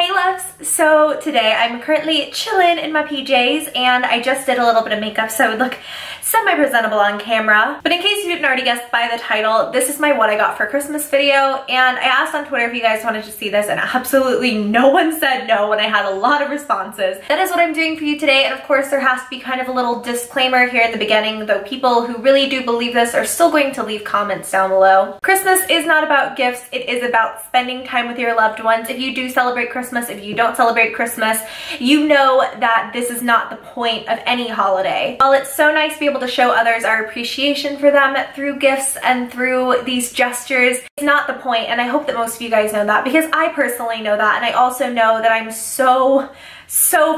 Hey loves! So today I'm currently chilling in my PJs and I just did a little bit of makeup so I would look semi-presentable on camera. But in case you didn't already guess by the title, this is my what I got for Christmas video, and I asked on Twitter if you guys wanted to see this and absolutely no one said no when I had a lot of responses. That is what I'm doing for you today, and of course there has to be kind of a little disclaimer here in the beginning, though people who really do believe this are still going to leave comments down below. Christmas is not about gifts, it is about spending time with your loved ones. If you do celebrate Christmas, if you don't celebrate Christmas, you know that this is not the point of any holiday. While it's so nice to be able to show others our appreciation for them through gifts and through these gestures, it's not the point, and I hope that most of you guys know that because I personally know that, and I also know that I'm so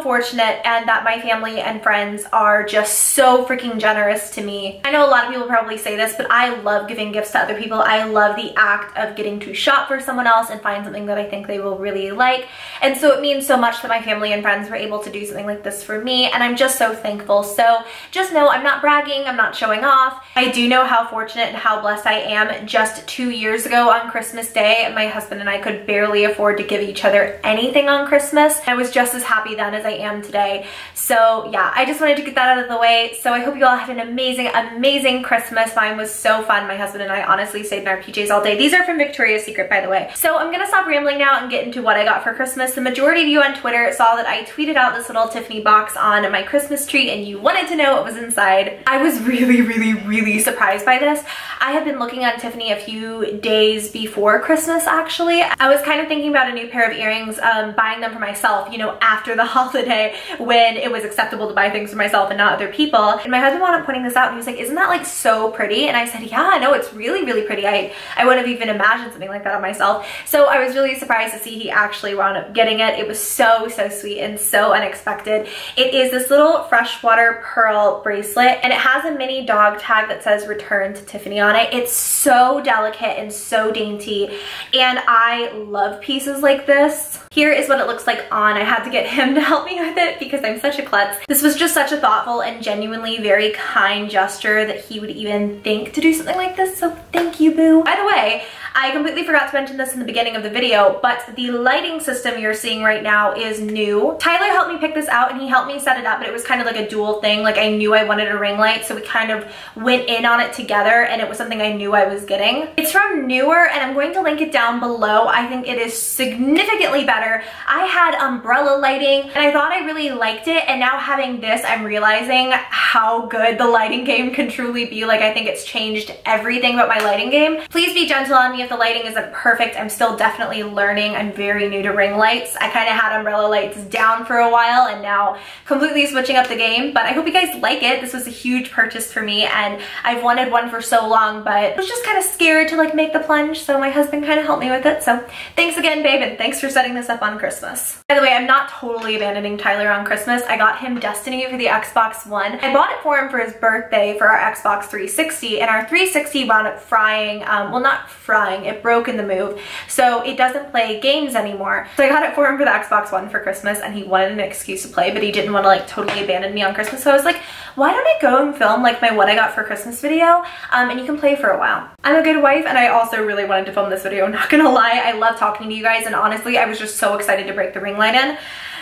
fortunate and that my family and friends are just so freaking generous to me. I know a lot of people probably say this, but I love giving gifts to other people. I love the act of getting to shop for someone else and find something that I think they will really like. And so it means so much that my family and friends were able to do something like this for me, and I'm just so thankful. So just know I'm not bragging, I'm not showing off. I do know how fortunate and how blessed I am. Just 2 years ago on Christmas Day, my husband and I could barely afford to give each other anything on Christmas. I was just as happy then as I am today. So yeah, I just wanted to get that out of the way. So I hope you all had an amazing Christmas. Mine was so fun. My husband and I honestly stayed in our PJs all day. These are from Victoria's Secret, by the way. So I'm gonna stop rambling now and get into what I got for Christmas. The majority of you on Twitter saw that I tweeted out this little Tiffany box on my Christmas tree and you wanted to know what was inside. I was really surprised by this. I had been looking on Tiffany a few days before Christmas actually. I was kind of thinking about a new pair of earrings, buying them for myself, you know, after the holiday when it was acceptable to buy things for myself and not other people. And my husband wound up pointing this out and he was like, isn't that like so pretty? And I said, yeah, no, it's really pretty. I wouldn't have even imagined something like that on myself. So I was really surprised to see he actually wound up getting it. It was so sweet and so unexpected. It is this little freshwater pearl bracelet and it has a mini dog tag that says return to Tiffany on it. It's so delicate and so dainty and I love pieces like this. Here is what it looks like on. I had to get him to help me with it because I'm such a klutz. This was just such a thoughtful and genuinely very kind gesture that he would even think to do something like this, so thank you, boo. By the way, I completely forgot to mention this in the beginning of the video, but the lighting system you're seeing right now is new. Tyler helped me pick this out and he helped me set it up, but it was kind of like a dual thing. Like I knew I wanted a ring light, so we kind of went in on it together and it was something I knew I was getting. It's from Newer and I'm going to link it down below. I think it is significantly better. I had umbrella lighting and I thought I really liked it, and now having this, I'm realizing how good the lighting game can truly be. Like I think it's changed everything about my lighting game. Please be gentle on me if the lighting isn't perfect. I'm still definitely learning. I'm very new to ring lights. I kind of had umbrella lights down for a while and now completely switching up the game, but I hope you guys like it. This was a huge purchase for me and I've wanted one for so long, but I was just kind of scared to like make the plunge, so my husband kind of helped me with it. So thanks again, babe, and thanks for setting this up on Christmas. By the way, I'm not totally abandoning Tyler on Christmas. I got him Destiny for the Xbox One. I bought it for him for his birthday for our Xbox 360, and our 360 wound up frying, well, not frying, it broke in the move, so it doesn't play games anymore. So I got it for him for the Xbox One for Christmas and he wanted an excuse to play, but he didn't want to like totally abandon me on Christmas, so I was like, why don't I go and film like my what I got for Christmas video, and you can play for a while. I'm a good wife and I also really wanted to film this video, I'm not gonna lie. I love talking to you guys and honestly I was just so excited to break the ring light in.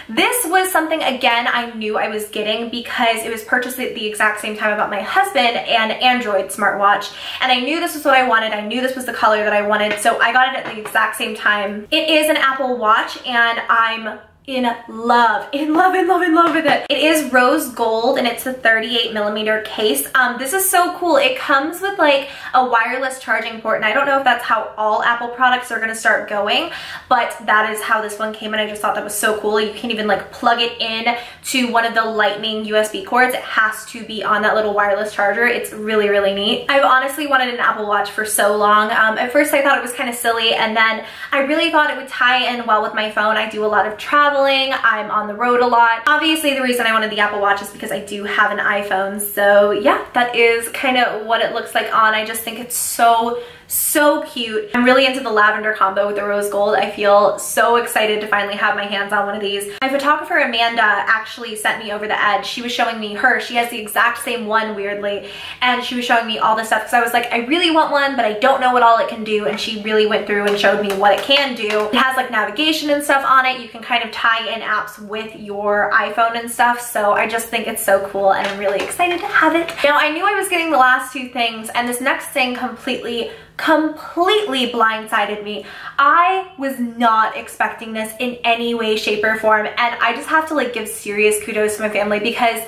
This was something, again, I knew I was getting because it was purchased at the exact same time about my husband and Android smartwatch, and I knew this was what I wanted. I knew this was the color that I wanted, so I got it at the exact same time. It is an Apple Watch and I'm in love with it. It is rose gold and it's a 38mm case. This is so cool. It comes with like a wireless charging port, and I don't know if that's how all Apple products are gonna start going, but that is how this one came, and I just thought that was so cool. You can even like plug it in to one of the lightning USB cords. It has to be on that little wireless charger. It's really neat. I've honestly wanted an Apple Watch for so long. At first I thought it was kind of silly, and then I really thought it would tie in well with my phone. I do a lot of traveling. I'm on the road a lot. Obviously the reason I wanted the Apple Watch is because I do have an iPhone, so yeah, that is kind of what it looks like on. I just think it's so So cute. I'm really into the lavender combo with the rose gold. I feel so excited to finally have my hands on one of these. My photographer Amanda actually sent me over the edge. She was showing me her. She has the exact same one, weirdly, and she was showing me all this stuff because I was like, I really want one, but I don't know what all it can do, and she really went through and showed me what it can do. It has like navigation and stuff on it. You can kind of tie in apps with your iPhone and stuff, so I just think it's so cool and I'm really excited to have it. Now, I knew I was getting the last two things, and this next thing completely blindsided me. I was not expecting this in any way, shape, or form, and I just have to like give serious kudos to my family because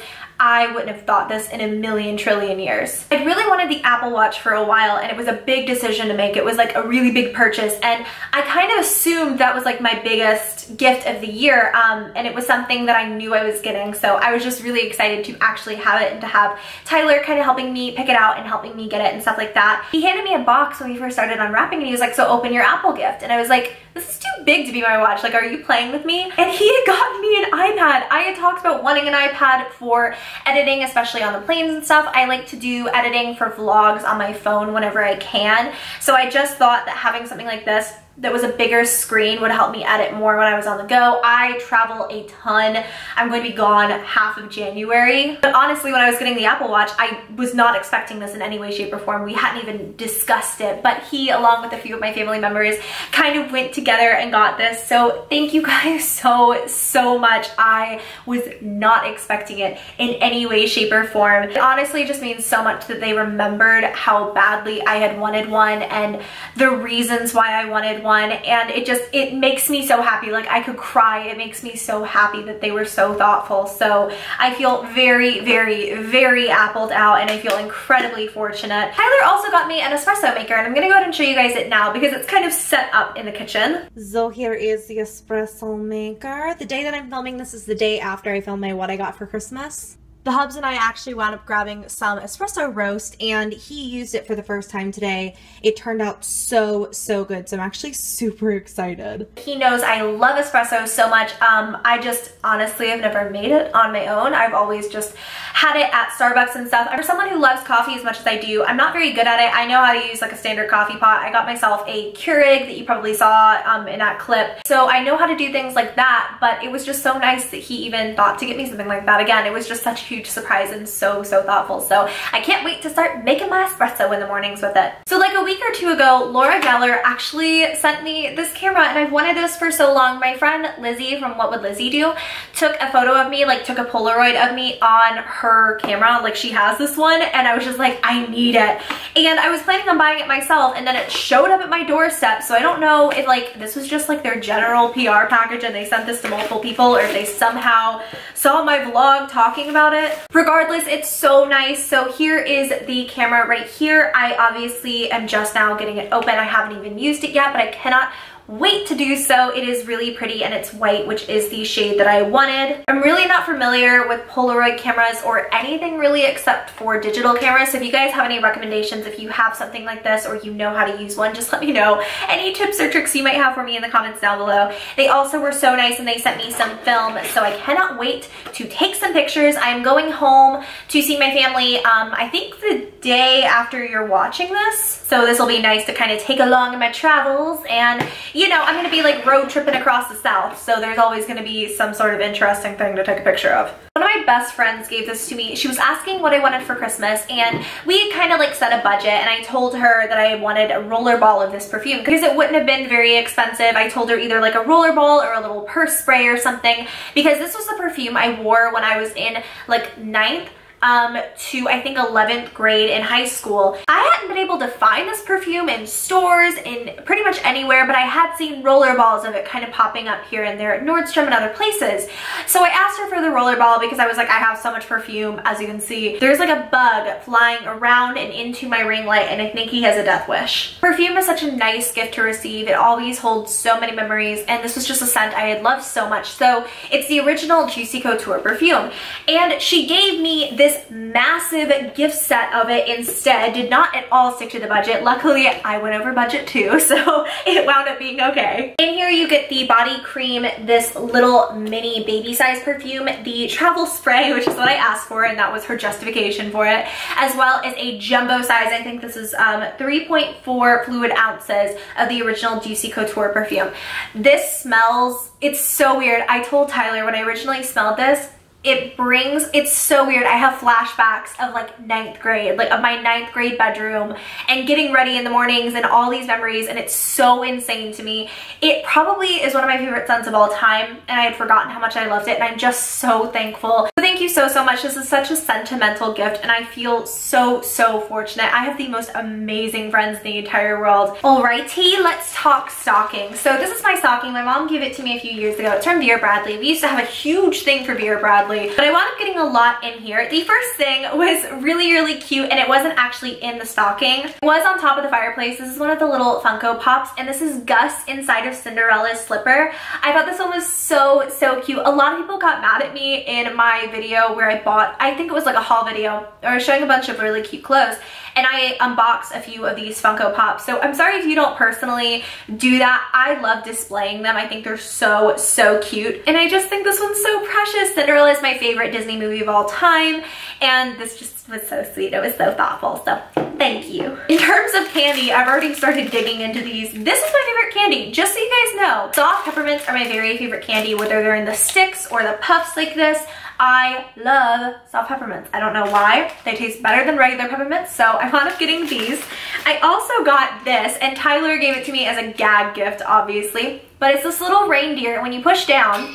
I wouldn't have thought this in a million trillion years. I really wanted the Apple Watch for a while, and it was a big decision to make. It was like a really big purchase, and I kind of assumed that was like my biggest gift of the year, and it was something that I knew I was getting, so I was just really excited to actually have it and to have Tyler kind of helping me pick it out and helping me get it and stuff like that. He handed me a box when we first started unwrapping, and he was like, so open your Apple gift, and I was like, this is too big to be my watch, like, are you playing with me? And he had gotten me an iPad. I had talked about wanting an iPad for editing, especially on the planes and stuff. I like to do editing for vlogs on my phone whenever I can, so I just thought that having something like this that was a bigger screen would help me edit more when I was on the go. I travel a ton. I'm going to be gone half of January. But honestly, when I was getting the Apple Watch, I was not expecting this in any way, shape, or form. We hadn't even discussed it, but he, along with a few of my family members, kind of went together and got this. So thank you guys so much. I was not expecting it in any way, shape, or form. It honestly just means so much that they remembered how badly I had wanted one and the reasons why I wanted one, and it makes me so happy. Like, I could cry. It makes me so happy that they were so thoughtful. So I feel very appled out, and I feel incredibly fortunate. Tyler also got me an espresso maker, and I'm gonna go ahead and show you guys it now because it's kind of set up in the kitchen. So here is the espresso maker. The day that I'm filming this is the day after I filmed my what I got for Christmas. The hubs and I actually wound up grabbing some espresso roast, and he used it for the first time today. It turned out so good, so I'm actually super excited. He knows I love espresso so much. I just honestly have never made it on my own. I've always just had it at Starbucks and stuff. For someone who loves coffee as much as I do, I'm not very good at it. I know how to use like a standard coffee pot. I got myself a Keurig that you probably saw in that clip. So I know how to do things like that, but it was just so nice that he even thought to get me something like that. Again, it was just such a huge surprise and so thoughtful. So I can't wait to start making my espresso in the mornings with it. So like a week or two ago, Laura Geller actually sent me this camera, and I've wanted this for so long. My friend Lizzie from What Would Lizzie Do took a photo of me, like took a Polaroid of me on her camera. Like, she has this one, and I was just like, I need it. And I was planning on buying it myself, and then it showed up at my doorstep. So I don't know if like this was just like their general PR package and they sent this to multiple people, or if they somehow saw my vlog talking about it. Regardless, it's so nice. So here is the camera right here. I obviously am just now getting it open. I haven't even used it yet, but I cannot wait to do so. It is really pretty, and it's white, which is the shade that I wanted. I'm really not familiar with Polaroid cameras or anything really except for digital cameras. So if you guys have any recommendations, if you have something like this or you know how to use one, just let me know. Any tips or tricks you might have for me in the comments down below. They also were so nice, and they sent me some film, so I cannot wait to take some pictures. I'm going home to see my family, I think the day after you're watching this. So this will be nice to kind of take along in my travels, and you know, I'm gonna be like road tripping across the South, so there's always gonna be some sort of interesting thing to take a picture of. One of my best friends gave this to me. She was asking what I wanted for Christmas, and we kind of like set a budget, and I told her that I wanted a roller ball of this perfume because it wouldn't have been very expensive. I told her either like a roller ball or a little purse spray or something, because this was the perfume I wore when I was in like 9th to I think 11th grade in high school. I hadn't been able to find this perfume in stores, in pretty much anywhere, but I had seen roller balls of it kind of popping up here and there at Nordstrom and other places. So I asked her for the roller ball because I was like, I have so much perfume. As you can see, there's like a bug flying around and into my ring light, and I think he has a death wish. Perfume is such a nice gift to receive. It always holds so many memories, and this was just a scent I had loved so much. So it's the original Juicy Couture perfume, and she gave me this this massive gift set of it instead. Did not at all stick to the budget. Luckily, I went over budget too, so it wound up being okay. In here you get the body cream, this little mini baby size perfume, the travel spray, which is what I asked for, and that was her justification for it, as well as a jumbo size. I think this is 3.4 fluid ounces of the original Juicy Couture perfume. This smells, it's so weird. I told Tyler when I originally smelled this, it's so weird. I have flashbacks of like 9th grade, like of my 9th grade bedroom and getting ready in the mornings and all these memories, and it's so insane to me. It probably is one of my favorite scents of all time, and I had forgotten how much I loved it, and I'm just so thankful. So thank you so much. This is such a sentimental gift, and I feel so fortunate. I have the most amazing friends in the entire world. Alrighty, let's talk stocking. So this is my stocking. My mom gave it to me a few years ago. It's from Vera Bradley. We used to have a huge thing for Vera Bradley, but I wound up getting a lot in here. The first thing was really cute, and it wasn't actually in the stocking. It was on top of the fireplace. This is one of the little Funko Pops, and this is Gus inside of Cinderella's slipper. I thought this one was so cute. A lot of people got mad at me in my video where I bought, I think it was like a haul video, or I was showing a bunch of really cute clothes, and I unboxed a few of these Funko Pops. So I'm sorry if you don't personally do that. I love displaying them. I think they're so cute, and I just think this one's so precious. Cinderella is my favorite Disney movie of all time, and this just was so sweet. It was so thoughtful, so thank you. In terms of candy, I've already started digging into these. This is my favorite candy, just so you guys know. Soft peppermints are my very favorite candy, whether they're in the sticks or the puffs like this. I love soft peppermints. I don't know why. They taste better than regular peppermints, so I wound up getting these. I also got this, and Tyler gave it to me as a gag gift, obviously, but it's this little reindeer. When you push down,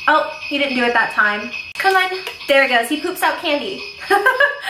oh, he didn't do it that time. Come on, there it goes. He poops out candy.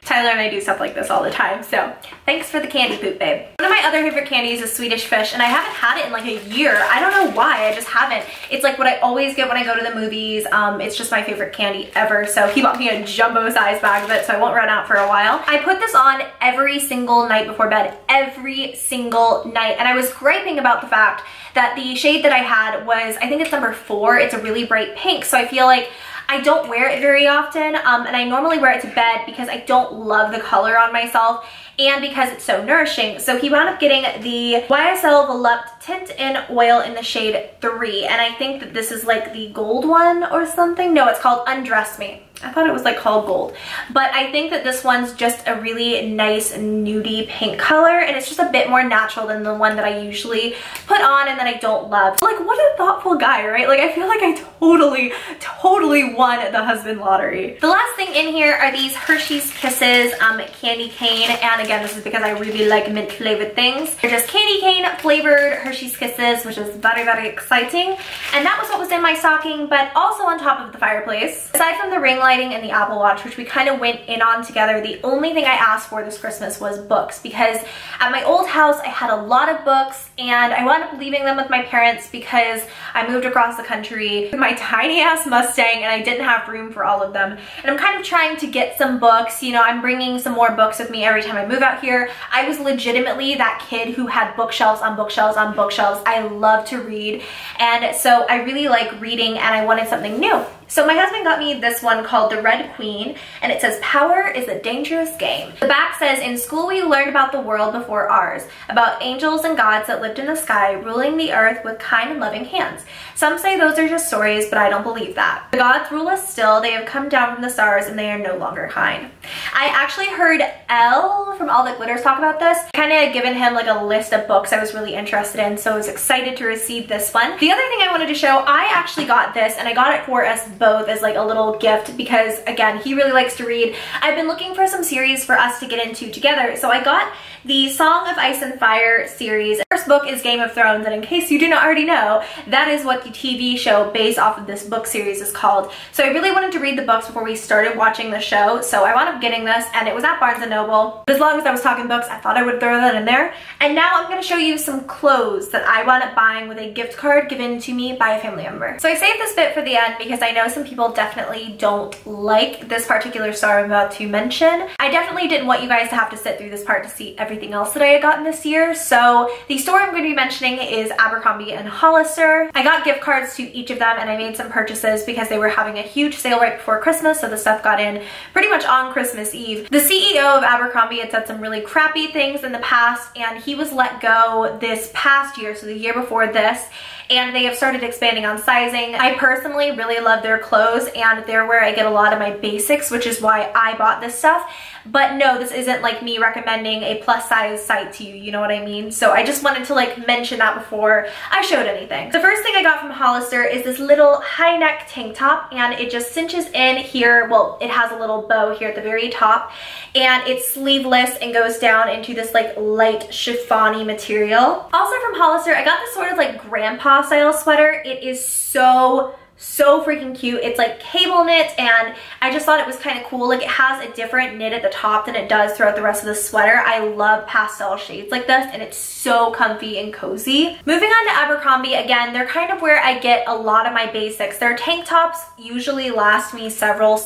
Tyler and I do stuff like this all the time, so thanks for the candy poop, babe. One of my other favorite candies is Swedish Fish, and I haven't had it in like a year. I don't know why, I just haven't. It's like what I always get when I go to the movies. It's just my favorite candy ever, so he bought me a jumbo size bag of it, so I won't run out for a while. I put this on every single night before bed, every single night, and I was griping about the fact that the shade that I had was, I think it's number 4. It's a really bright pink, so I feel like I don't wear it very often, and I normally wear it to bed because I don't love the color on myself and because it's so nourishing. So he wound up getting the YSL Volupte Tint in Oil in the shade 3, and I think that this is like the gold one or something. No, it's called Undress Me. I thought it was like called gold, but I think that this one's just a really nice nudie pink color, and it's just a bit more natural than the one that I usually put on and that I don't love. Like, what a thoughtful guy, right? Like, I feel like I totally won the husband lottery. The last thing in here are these Hershey's Kisses candy cane, and again, this is because I really like mint flavored things. They're just candy cane flavored Hershey's Kisses, which is very exciting, and that was what was in my stocking, but also on top of the fireplace. Aside from the ring lighting and the Apple Watch, which we kind of went in on together, the only thing I asked for this Christmas was books, because at my old house I had a lot of books and I wound up leaving them with my parents because I moved across the country with my tiny ass Mustang and I didn't have room for all of them. And I'm kind of trying to get some books. You know, I'm bringing some more books with me every time I move out here. I was legitimately that kid who had bookshelves on bookshelves on bookshelves. I love to read, and so I really like reading and I wanted something new. So my husband got me this one called The Red Queen, and it says, "Power is a dangerous game." The back says, "In school we learned about the world before ours, about angels and gods that lived in the sky, ruling the earth with kind and loving hands. Some say those are just stories, but I don't believe that. The gods rule us still, they have come down from the stars and they are no longer kind." I actually heard Elle from All That Glitters talk about this. Kind of given him like a list of books I was really interested in, so I was excited to receive this one. The other thing I wanted to show, I actually got this, and I got it for us both as like a little gift because, again, he really likes to read. I've been looking for some series for us to get into together, so I got the Song of Ice and Fire series. The first book is Game of Thrones, and in case you do not already know, that is what the TV show based off of this book series is called. So I really wanted to read the books before we started watching the show, so I wound up getting this, and it was at Barnes & Noble. As long as I was talking books, I thought I would throw that in there. And now I'm going to show you some clothes that I wound up buying with a gift card given to me by a family member. So I saved this bit for the end because I know some people definitely don't like this particular star I'm about to mention. I definitely didn't want you guys to have to sit through this part to see everything everything else that I had gotten this year. So the store I'm going to be mentioning is Abercrombie and Hollister. I got gift cards to each of them and I made some purchases because they were having a huge sale right before Christmas, so the stuff got in pretty much on Christmas Eve. The CEO of Abercrombie had said some really crappy things in the past, and he was let go this past year, so the year before this, and they have started expanding on sizing. I personally really love their clothes, and they're where I get a lot of my basics, which is why I bought this stuff. But no, this isn't like me recommending a plus size site to you, you know what I mean? So I just wanted to like mention that before I showed anything. The first thing I got from Hollister is this little high neck tank top, and it just cinches in here. Well, it has a little bow here at the very top, and it's sleeveless and goes down into this like light chiffon-y material. Also from Hollister, I got this sort of like grandpa style sweater. It is so freaking cute. It's like cable knit, and I just thought it was kind of cool. Like, it has a different knit at the top than it does throughout the rest of the sweater. I love pastel shades like this, and it's so comfy and cozy. Moving on to Abercrombie, again, they're kind of where I get a lot of my basics. Their tank tops usually last me several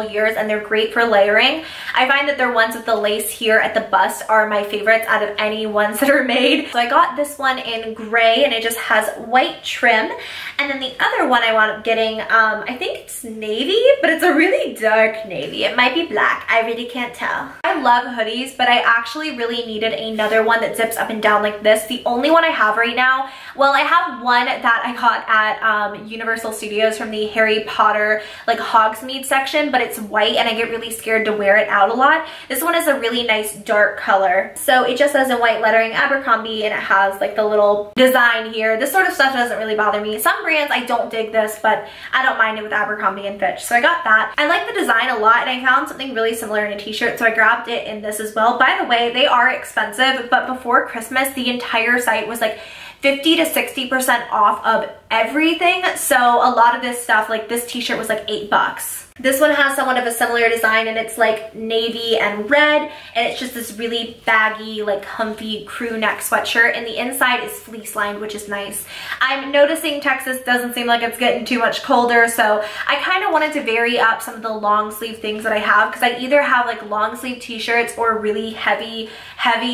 years, and they're great for layering. I find that their ones with the lace here at the bust are my favorites out of any ones that are made. So I got this one in gray, and it just has white trim, and then the other one I wound up getting, I think it's navy, but it's a really dark navy. It might be black. I really can't tell. I love hoodies, but I actually really needed another one that zips up and down like this. The only one I have right now, well, I have one that I got at Universal Studios from the Harry Potter like Hogsmeade section, but it's white and I get really scared to wear it out a lot. This one is a really nice dark color. So it just says in white lettering Abercrombie, and it has like the little design here. This sort of stuff doesn't really bother me. Some brands I don't dig this, but I don't mind it with Abercrombie and Fitch. So I got that. I like the design a lot, and I found something really similar in a t-shirt, so I grabbed it in this as well. By the way, they are expensive, but before Christmas, the entire site was like 50 to 60% off of everything. So a lot of this stuff, like this t-shirt was like $8. This one has somewhat of a similar design, and it's like navy and red, and it's just this really baggy, like comfy crew neck sweatshirt, and the inside is fleece lined, which is nice. I'm noticing Texas doesn't seem like it's getting too much colder, so I kind of wanted to vary up some of the long sleeve things that I have, because I either have like long sleeve t-shirts or really heavy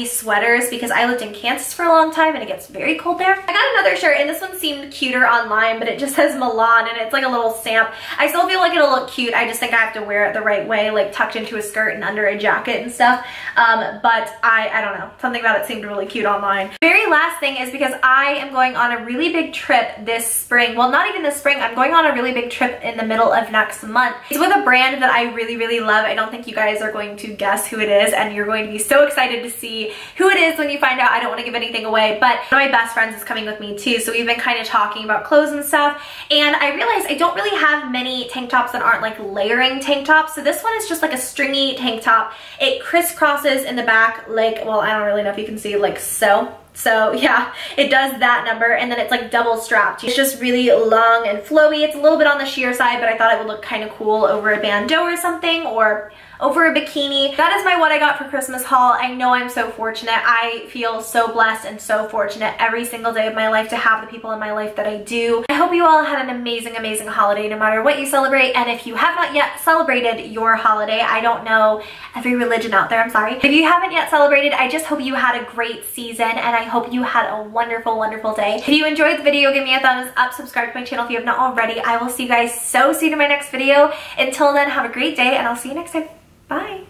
sweaters, because I lived in Kansas for a long time and it gets very cold there. I got another shirt, and this one seemed cuter online, but it just says Milan, and it's like a little stamp. I still feel like it'll look cute. I just think I have to wear it the right way, like tucked into a skirt and under a jacket and stuff. But I don't know. Something about it seemed really cute online. Very last thing is because I am going on a really big trip this spring. Well, not even this spring. I'm going on a really big trip in the middle of next month. It's with a brand that I really love. I don't think you guys are going to guess who it is, and you're going to be so excited to see who it is when you find out. I don't want to give anything away, but one of my best friends is coming with me too, so we've been kind of talking about clothes and stuff, and I realized I don't really have many tank tops that aren't like layering tank tops. So this one is just like a stringy tank top. It crisscrosses in the back, like, well, I don't really know if you can see, like so. So yeah, it does that number, and then it's like double strapped. It's just really long and flowy. It's a little bit on the sheer side, but I thought it would look kind of cool over a bandeau or something, or over a bikini. That is my what I got for Christmas haul. I know I'm so fortunate. I feel so blessed and so fortunate every single day of my life to have the people in my life that I do. I hope you all had an amazing holiday no matter what you celebrate, and if you have not yet celebrated your holiday, I don't know every religion out there, I'm sorry. If you haven't yet celebrated, I just hope you had a great season, and I hope you had a wonderful day. If you enjoyed the video, give me a thumbs up, subscribe to my channel if you have not already. I will see you guys so soon in my next video. Until then, have a great day, and I'll see you next time. Bye.